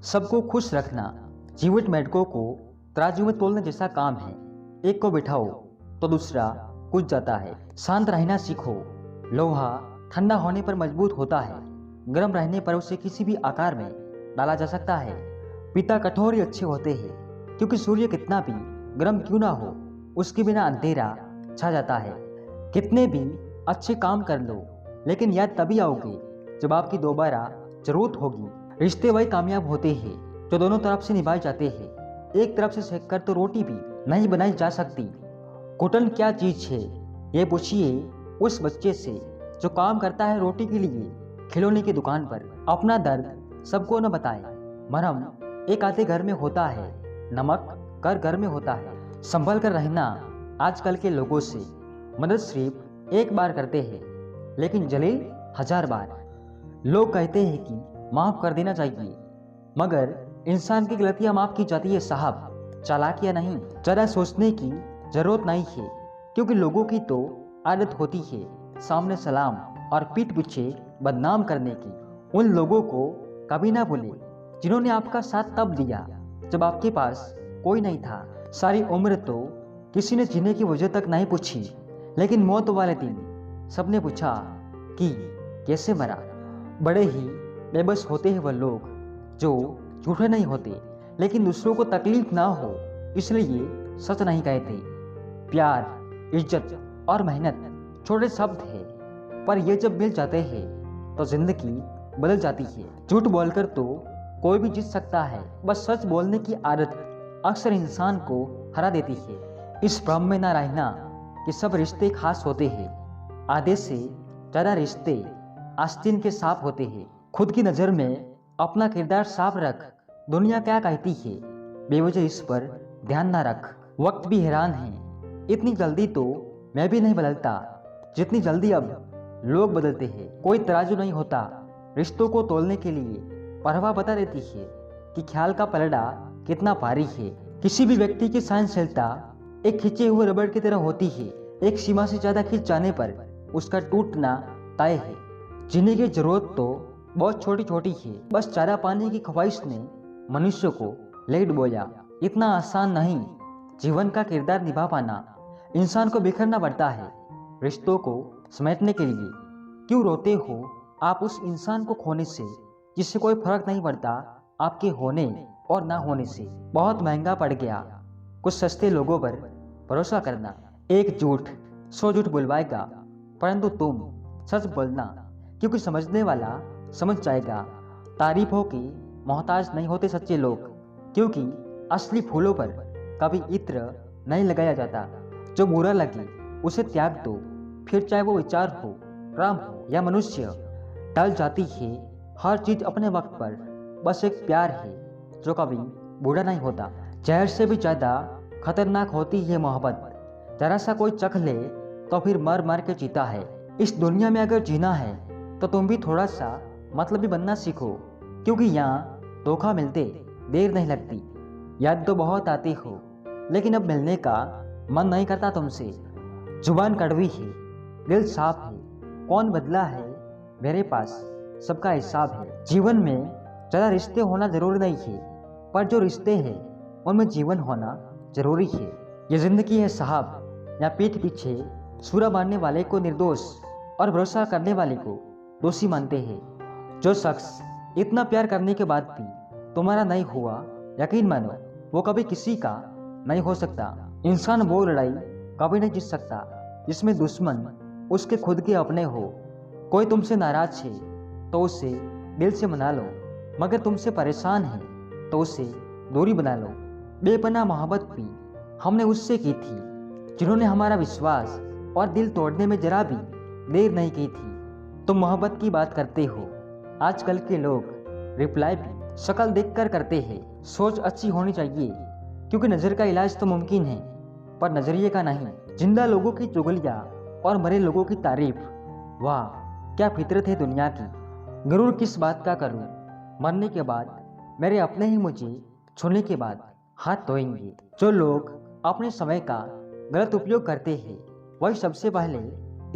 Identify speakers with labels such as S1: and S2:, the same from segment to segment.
S1: सबको खुश रखना जीवित मेढकों को तराजू में तोलने जैसा काम है। एक को बिठाओ तो दूसरा कुछ जाता है। शांत रहना सीखो। लोहा ठंडा होने पर मजबूत होता है, गर्म रहने पर उसे किसी भी आकार में डाला जा सकता है। पिता कठोर ही अच्छे होते हैं, क्योंकि सूर्य कितना भी गर्म क्यों ना हो, उसके बिना अंधेरा छा जाता है। कितने भी अच्छे काम कर लो, लेकिन याद तभी आओगे जब आपकी दोबारा जरूरत होगी। रिश्ते वही कामयाब होते हैं जो दोनों तरफ से निभाए जाते हैं। एक तरफ से सेक कर तो रोटी भी नहीं बनाई जा सकती। घुटन क्या चीज है, ये पूछिए उस बच्चे से जो काम करता है रोटी के लिए खिलौने की दुकान पर। अपना दर्द सबको न बताए। मरहम एक आधे घर में होता है, नमक घर में होता है। संभल कर रहना। आजकल के लोगों से मदद सिर्फ एक बार करते हैं, लेकिन जलील 1000 बार। लोग कहते हैं कि माफ कर देना चाहिए, मगर इंसान की गलतियां माफ की जाती है साहब, चालाकियां नहीं। जरा सोचने की जरूरत नहीं है, क्योंकि लोगों की तो आदत होती है सामने सलाम और पीठ पीछे बदनाम करने की। उन लोगों को कभी ना भूले जिन्होंने आपका साथ तब दिया जब आपके पास कोई नहीं था। सारी उम्र तो किसी ने जीने की वजह तक नहीं पूछी, लेकिन मौत वाले दिन सबने पूछा कि कैसे मरा। बड़े ही बेबस होते हैं वह लोग जो झूठे नहीं होते, लेकिन दूसरों को तकलीफ ना हो इसलिए सच नहीं कहते। प्यार, इज्जत और मेहनत छोटे शब्द हैं, पर ये जब मिल जाते हैं तो जिंदगी बदल जाती है। झूठ बोलकर तो कोई भी जीत सकता है, बस सच बोलने की आदत अक्सर इंसान को हरा देती है। इस भ्रम में ना रहना कि सब रिश्ते खास होते हैं। आधे से ज्यादा रिश्ते आस्तीन के सांप होते हैं। खुद की नज़र में अपना किरदार साफ रख। दुनिया क्या कहती है बेवजह इस पर ध्यान ना रख। वक्त भी हैरान है, इतनी जल्दी तो मैं भी नहीं बदलता जितनी जल्दी अब लोग बदलते हैं। कोई तराजू नहीं होता रिश्तों को तोलने के लिए, परवाह बता देती है कि ख्याल का पलड़ा कितना भारी है। किसी भी व्यक्ति की सहनशीलता एक खिंचे हुए रबड़ की तरह होती है। एक सीमा से ज्यादा खिंच जाने पर उसका टूटना तय है। जीने की जरूरत तो बहुत छोटी छोटी है, बस चारा पाने की ख्वाहिश ने मनुष्य को लेट बोया। इतना आसान नहीं जीवन का किरदार निभा पाना। इंसान को बिखरना पड़ता है रिश्तों को समेटने के लिए। क्यों रोते हो आप उस इंसान को खोने से जिससे कोई फर्क नहीं पड़ता आपके होने और ना होने से। बहुत महंगा पड़ गया कुछ सस्ते लोगों पर भरोसा करना। एक झूठ 100 झूठ बुलवाएगा, परंतु तुम सच बोलना, क्योंकि समझने वाला समझ जाएगा। तारीफों की मोहताज नहीं होते सच्चे लोग, क्योंकि असली फूलों पर कभी इत्र नहीं लगाया जाता। जो बुरा लगे उसे त्याग दो, फिर चाहे वो विचार हो, काम हो या मनुष्य। टल जाती है हर चीज अपने वक्त पर, बस एक प्यार है जो कभी बूढ़ा नहीं होता। जहर से भी ज्यादा खतरनाक होती है मोहब्बत। जरा सा कोई चख ले तो फिर मर मर के जीता है। इस दुनिया में अगर जीना है तो तुम भी थोड़ा सा मतलबी बनना सीखो, क्योंकि यहाँ धोखा मिलते देर नहीं लगती। याद तो बहुत आती हो, लेकिन अब मिलने का मन नहीं करता तुमसे। जुबान कड़वी है, दिल साफ है, कौन बदला है मेरे पास सबका हिसाब है। जीवन में ज़्यादा रिश्ते होना जरूरी नहीं है, पर जो रिश्ते हैं उनमें जीवन होना जरूरी है। ये जिंदगी है साहब, या पीठ पीछे छुरा मारने वाले को निर्दोष और भरोसा करने वाले को दोषी मानते हैं। जो शख्स इतना प्यार करने के बाद भी तुम्हारा नहीं हुआ, यकीन मानो वो कभी किसी का नहीं हो सकता। इंसान वो लड़ाई कभी नहीं जीत सकता जिसमें दुश्मन उसके खुद के अपने हो। कोई तुमसे नाराज है तो उसे दिल से मना लो, मगर तुमसे परेशान है तो उसे दूरी बना लो। बेपनाह मोहब्बत भी हमने उससे की थी जिन्होंने हमारा विश्वास और दिल तोड़ने में जरा भी देर नहीं की थी। तुम मोहब्बत की बात करते हो, आजकल के लोग रिप्लाई भी शक्ल देखकर करते हैं। सोच अच्छी होनी चाहिए, क्योंकि नज़र का इलाज तो मुमकिन है पर नजरिए का नहीं। जिंदा लोगों की चुगलियाँ और मरे लोगों की तारीफ, वाह क्या फितरत है दुनिया की। गुरूर किस बात का करूं, मरने के बाद मेरे अपने ही मुझे छूने के बाद हाथ धोएंगे। जो लोग अपने समय का गलत उपयोग करते हैं वही सबसे पहले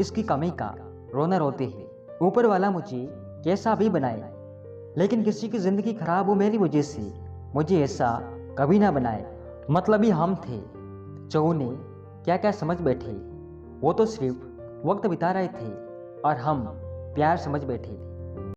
S1: इसकी कमी का रोना रोते हैं। ऊपर वाला मुझे कैसा भी बनाए, लेकिन किसी की ज़िंदगी खराब हो मेरी वजह से मुझे ऐसा कभी ना बनाए। मतलबी हम थे जो उन्हें क्या क्या समझ बैठे। वो तो सिर्फ वक्त बिता रहे थे और हम प्यार समझ बैठे।